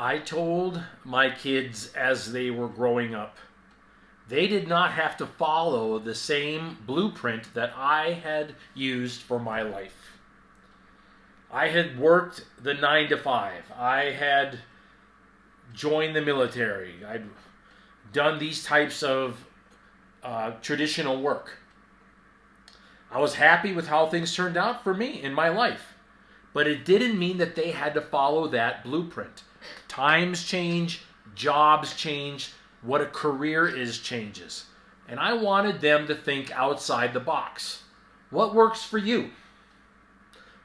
I told my kids as they were growing up, they did not have to follow the same blueprint that I had used for my life. I had worked the 9 to 5. I had joined the military. I'd done these types of traditional work. I was happy with how things turned out for me in my life. But it didn't mean that they had to follow that blueprint. Times change, jobs change, what a career is changes. And I wanted them to think outside the box. What works for you?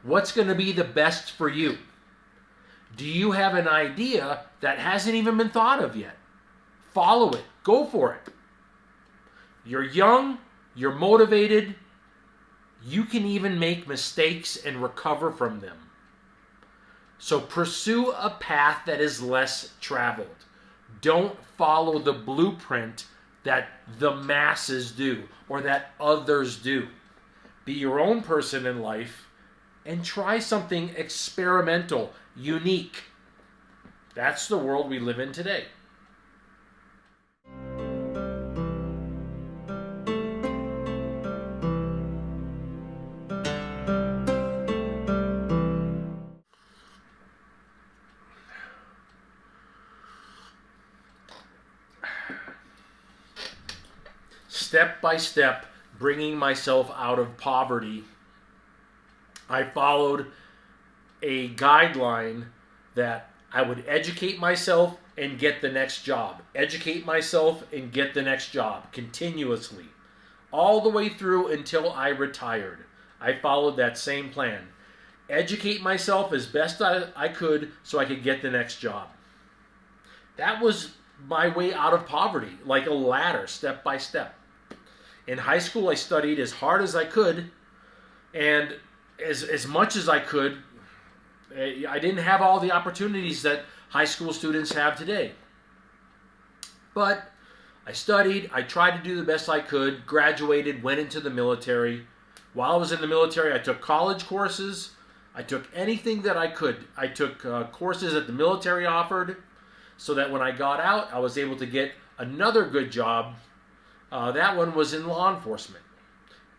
What's going to be the best for you? Do you have an idea that hasn't even been thought of yet? Follow it. Go for it. You're young. You're motivated. You can even make mistakes and recover from them. So pursue a path that is less traveled. Don't follow the blueprint that the masses do or that others do. Be your own person in life and try something experimental, unique. That's the world we live in today. Step by step, bringing myself out of poverty, I followed a guideline that I would educate myself and get the next job. Educate myself and get the next job continuously. All the way through until I retired. I followed that same plan. Educate myself as best I could so I could get the next job. That was my way out of poverty, like a ladder, step by step. In high school, I studied as hard as I could, and as much as I could. I didn't have all the opportunities that high school students have today. But I studied, I tried to do the best I could, graduated, went into the military. While I was in the military, I took college courses. I took anything that I could. I took courses that the military offered so that when I got out, I was able to get another good job. That one was in law enforcement.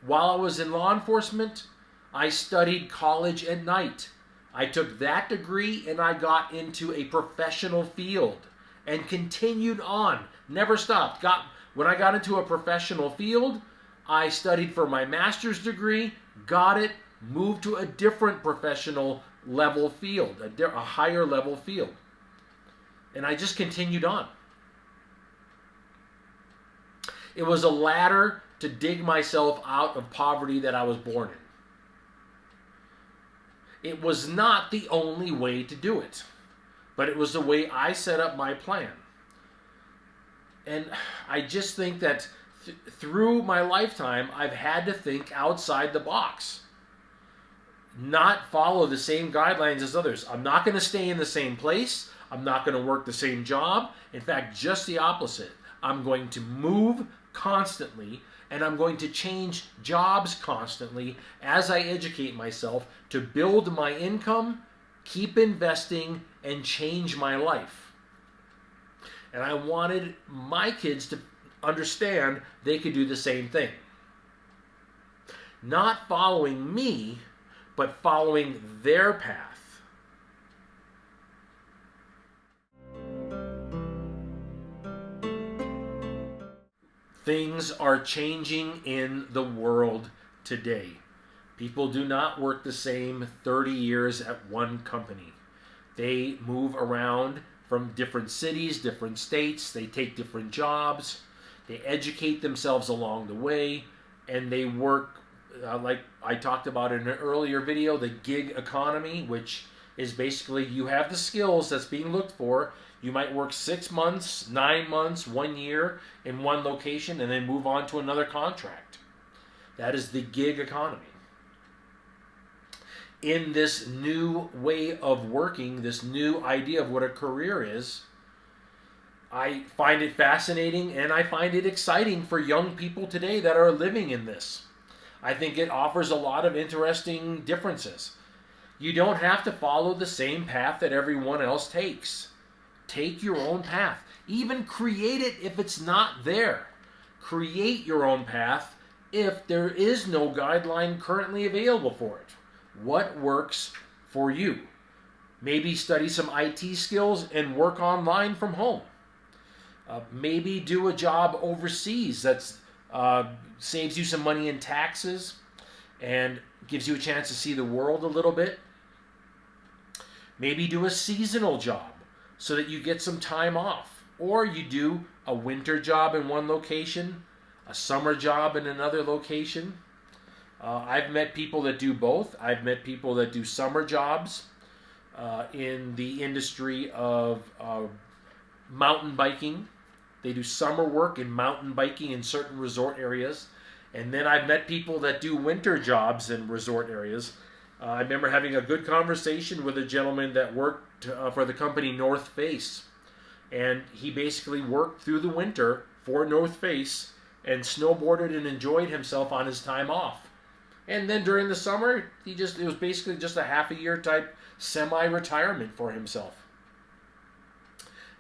While I was in law enforcement, I studied college at night. I took that degree and I got into a professional field and continued on. Never stopped. When I got into a professional field, I studied for my master's degree, got it, moved to a different professional level field, a higher level field. And I just continued on. It was a ladder to dig myself out of poverty that I was born in. It was not the only way to do it, but it was the way I set up my plan. And I just think that through my lifetime, I've had to think outside the box. Not follow the same guidelines as others. I'm not going to stay in the same place. I'm not going to work the same job. In fact, just the opposite. I'm going to move constantly, and I'm going to change jobs constantly as I educate myself to build my income, keep investing, and change my life. And I wanted my kids to understand they could do the same thing. Not following me, but following their path. Things are changing in the world today. People do not work the same 30 years at one company. They move around from different cities, different states. They take different jobs. They educate themselves along the way. And they work, like I talked about in an earlier video, the gig economy, which is basically you have the skills that's being looked for. You might work 6 months, 9 months, 1 year in one location and then move on to another contract. That is the gig economy. In this new way of working, this new idea of what a career is, I find it fascinating and I find it exciting for young people today that are living in this. I think it offers a lot of interesting differences. You don't have to follow the same path that everyone else takes. take your own path. Even create it if it's not there. Create your own path if there is no guideline currently available for it. What works for you? Maybe study some IT skills and work online from home. Maybe do a job overseas that saves you some money in taxes and gives you a chance to see the world a little bit. Maybe do a seasonal job so that you get some time off. Or you do a winter job in one location, a summer job in another location. I've met people that do both. I've met people that do summer jobs in the industry of mountain biking. They do summer work in mountain biking in certain resort areas. And then I've met people that do winter jobs in resort areas. I remember having a good conversation with a gentleman that worked for the company North Face. And he basically worked through the winter for North Face and snowboarded and enjoyed himself on his time off. And then during the summer, it was basically just a half a year type semi-retirement for himself.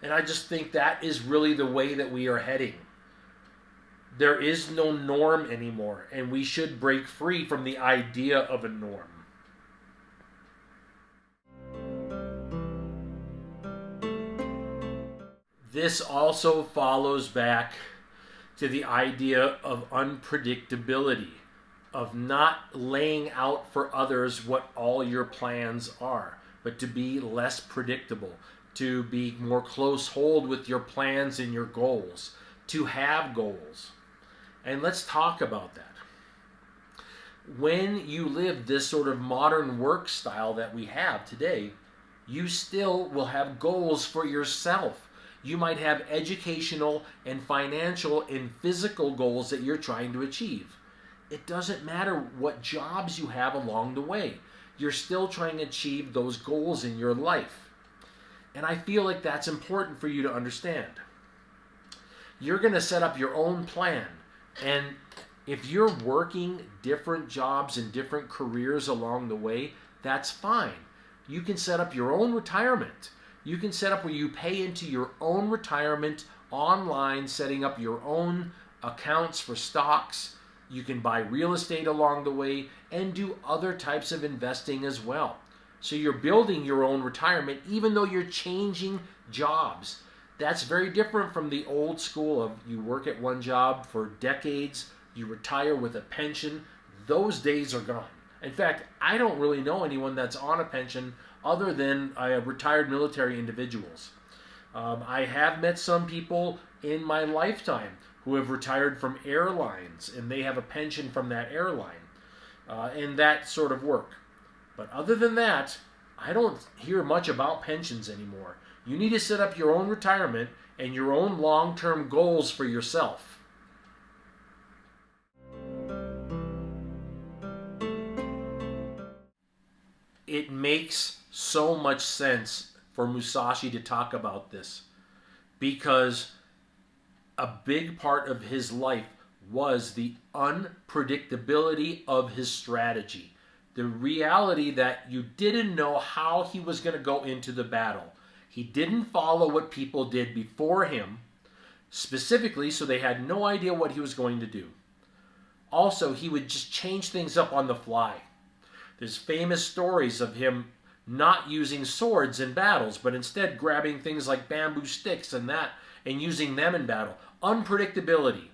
And I just think that is really the way that we are heading. There is no norm anymore, and we should break free from the idea of a norm. This also follows back to the idea of unpredictability, of not laying out for others what all your plans are, but to be less predictable, to be more close hold with your plans and your goals, to have goals. And let's talk about that. When you live this sort of modern work style that we have today, you still will have goals for yourself. You might have educational and financial and physical goals that you're trying to achieve. It doesn't matter what jobs you have along the way. You're still trying to achieve those goals in your life. And I feel like that's important for you to understand. You're going to set up your own plan. And if you're working different jobs and different careers along the way, that's fine. You can set up your own retirement. You can set up where you pay into your own retirement online, setting up your own accounts for stocks. You can buy real estate along the way and do other types of investing as well. So you're building your own retirement even though you're changing jobs. That's very different from the old school of you work at one job for decades, you retire with a pension. Those days are gone. In fact, I don't really know anyone that's on a pension other than retired military individuals. I have met some people in my lifetime who have retired from airlines and they have a pension from that airline and that sort of work. But other than that, I don't hear much about pensions anymore. You need to set up your own retirement and your own long-term goals for yourself. It makes so much sense for Musashi to talk about this because a big part of his life was the unpredictability of his strategy. The reality that you didn't know how he was going to go into the battle. He didn't follow what people did before him, specifically, so they had no idea what he was going to do. Also, he would just change things up on the fly. There's famous stories of him not using swords in battles, but instead grabbing things like bamboo sticks and that, and using them in battle. Unpredictability.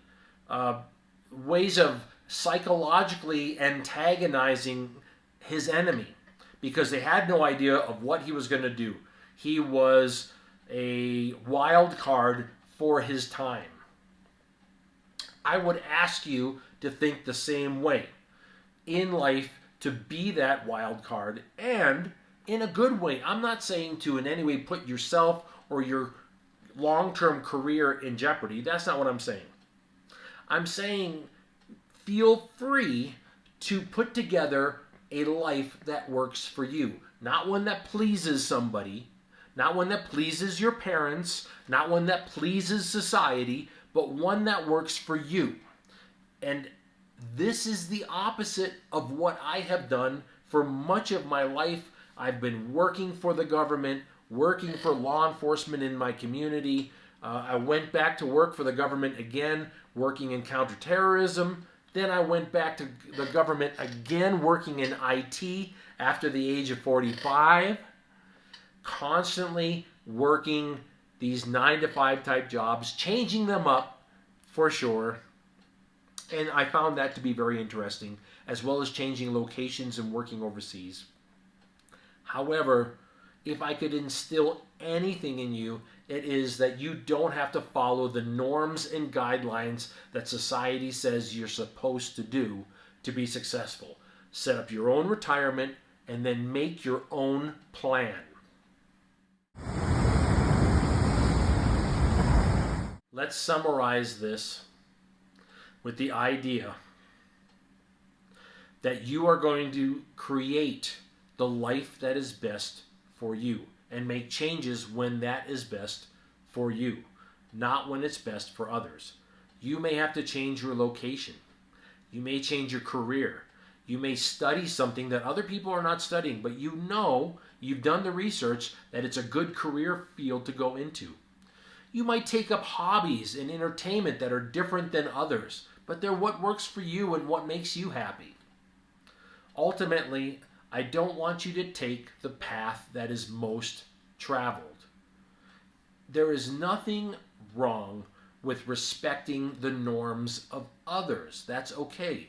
Ways of psychologically antagonizing his enemy because they had no idea of what he was going to do. He was a wild card for his time. I would ask you to think the same way in life, to be that wild card, and in a good way. I'm not saying to in any way put yourself or your long-term career in jeopardy. That's not what I'm saying. I'm saying feel free to put together a life that works for you. Not one that pleases somebody, not one that pleases your parents, not one that pleases society, but one that works for you. And this is the opposite of what I have done for much of my life. I've been working for the government, working for law enforcement in my community. I went back to work for the government again, working in counterterrorism. Then I went back to the government again, working in IT after the age of 45. Constantly working these 9-to-5 type jobs, changing them up for sure. And I found that to be very interesting, as well as changing locations and working overseas. However, if I could instill anything in you, it is that you don't have to follow the norms and guidelines that society says you're supposed to do to be successful. Set up your own retirement and then make your own plan. Let's summarize this with the idea that you are going to create the life that is best for you and make changes when that is best for you, not when it's best for others. You may have to change your location. You may change your career. You may study something that other people are not studying, but you know, you've done the research that it's a good career field to go into. You might take up hobbies and entertainment that are different than others, but they're what works for you and what makes you happy. Ultimately, I don't want you to take the path that is most traveled. There is nothing wrong with respecting the norms of others. That's okay.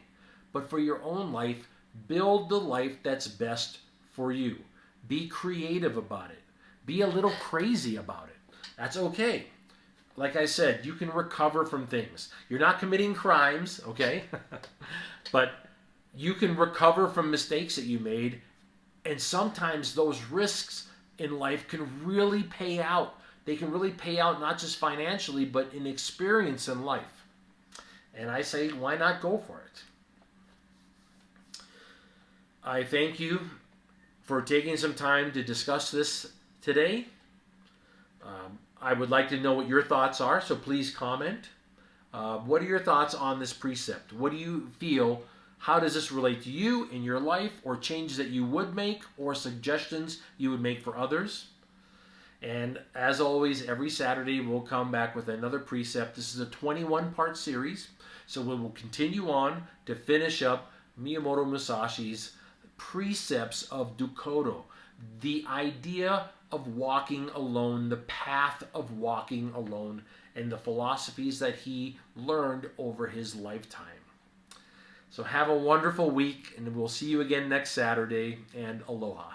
But for your own life, build the life that's best for you. Be creative about it. Be a little crazy about it. That's okay. Like I said, you can recover from things. You're not committing crimes, okay? But you can recover from mistakes that you made, and sometimes those risks in life can really pay out. They can really pay out not just financially, but in experience in life. And I say, why not go for it? I thank you for taking some time to discuss this today. I would like to know what your thoughts are, so please comment. What are your thoughts on this precept? What do you feel? How does this relate to you in your life, or changes that you would make, or suggestions you would make for others? And as always, every Saturday we'll come back with another precept. This is a 21-part series, so we will continue on to finish up Miyamoto Musashi's precepts of Dokkodo, the idea of walking alone, the path of walking alone, and the philosophies that he learned over his lifetime. So have a wonderful week, and we'll see you again next Saturday, and aloha.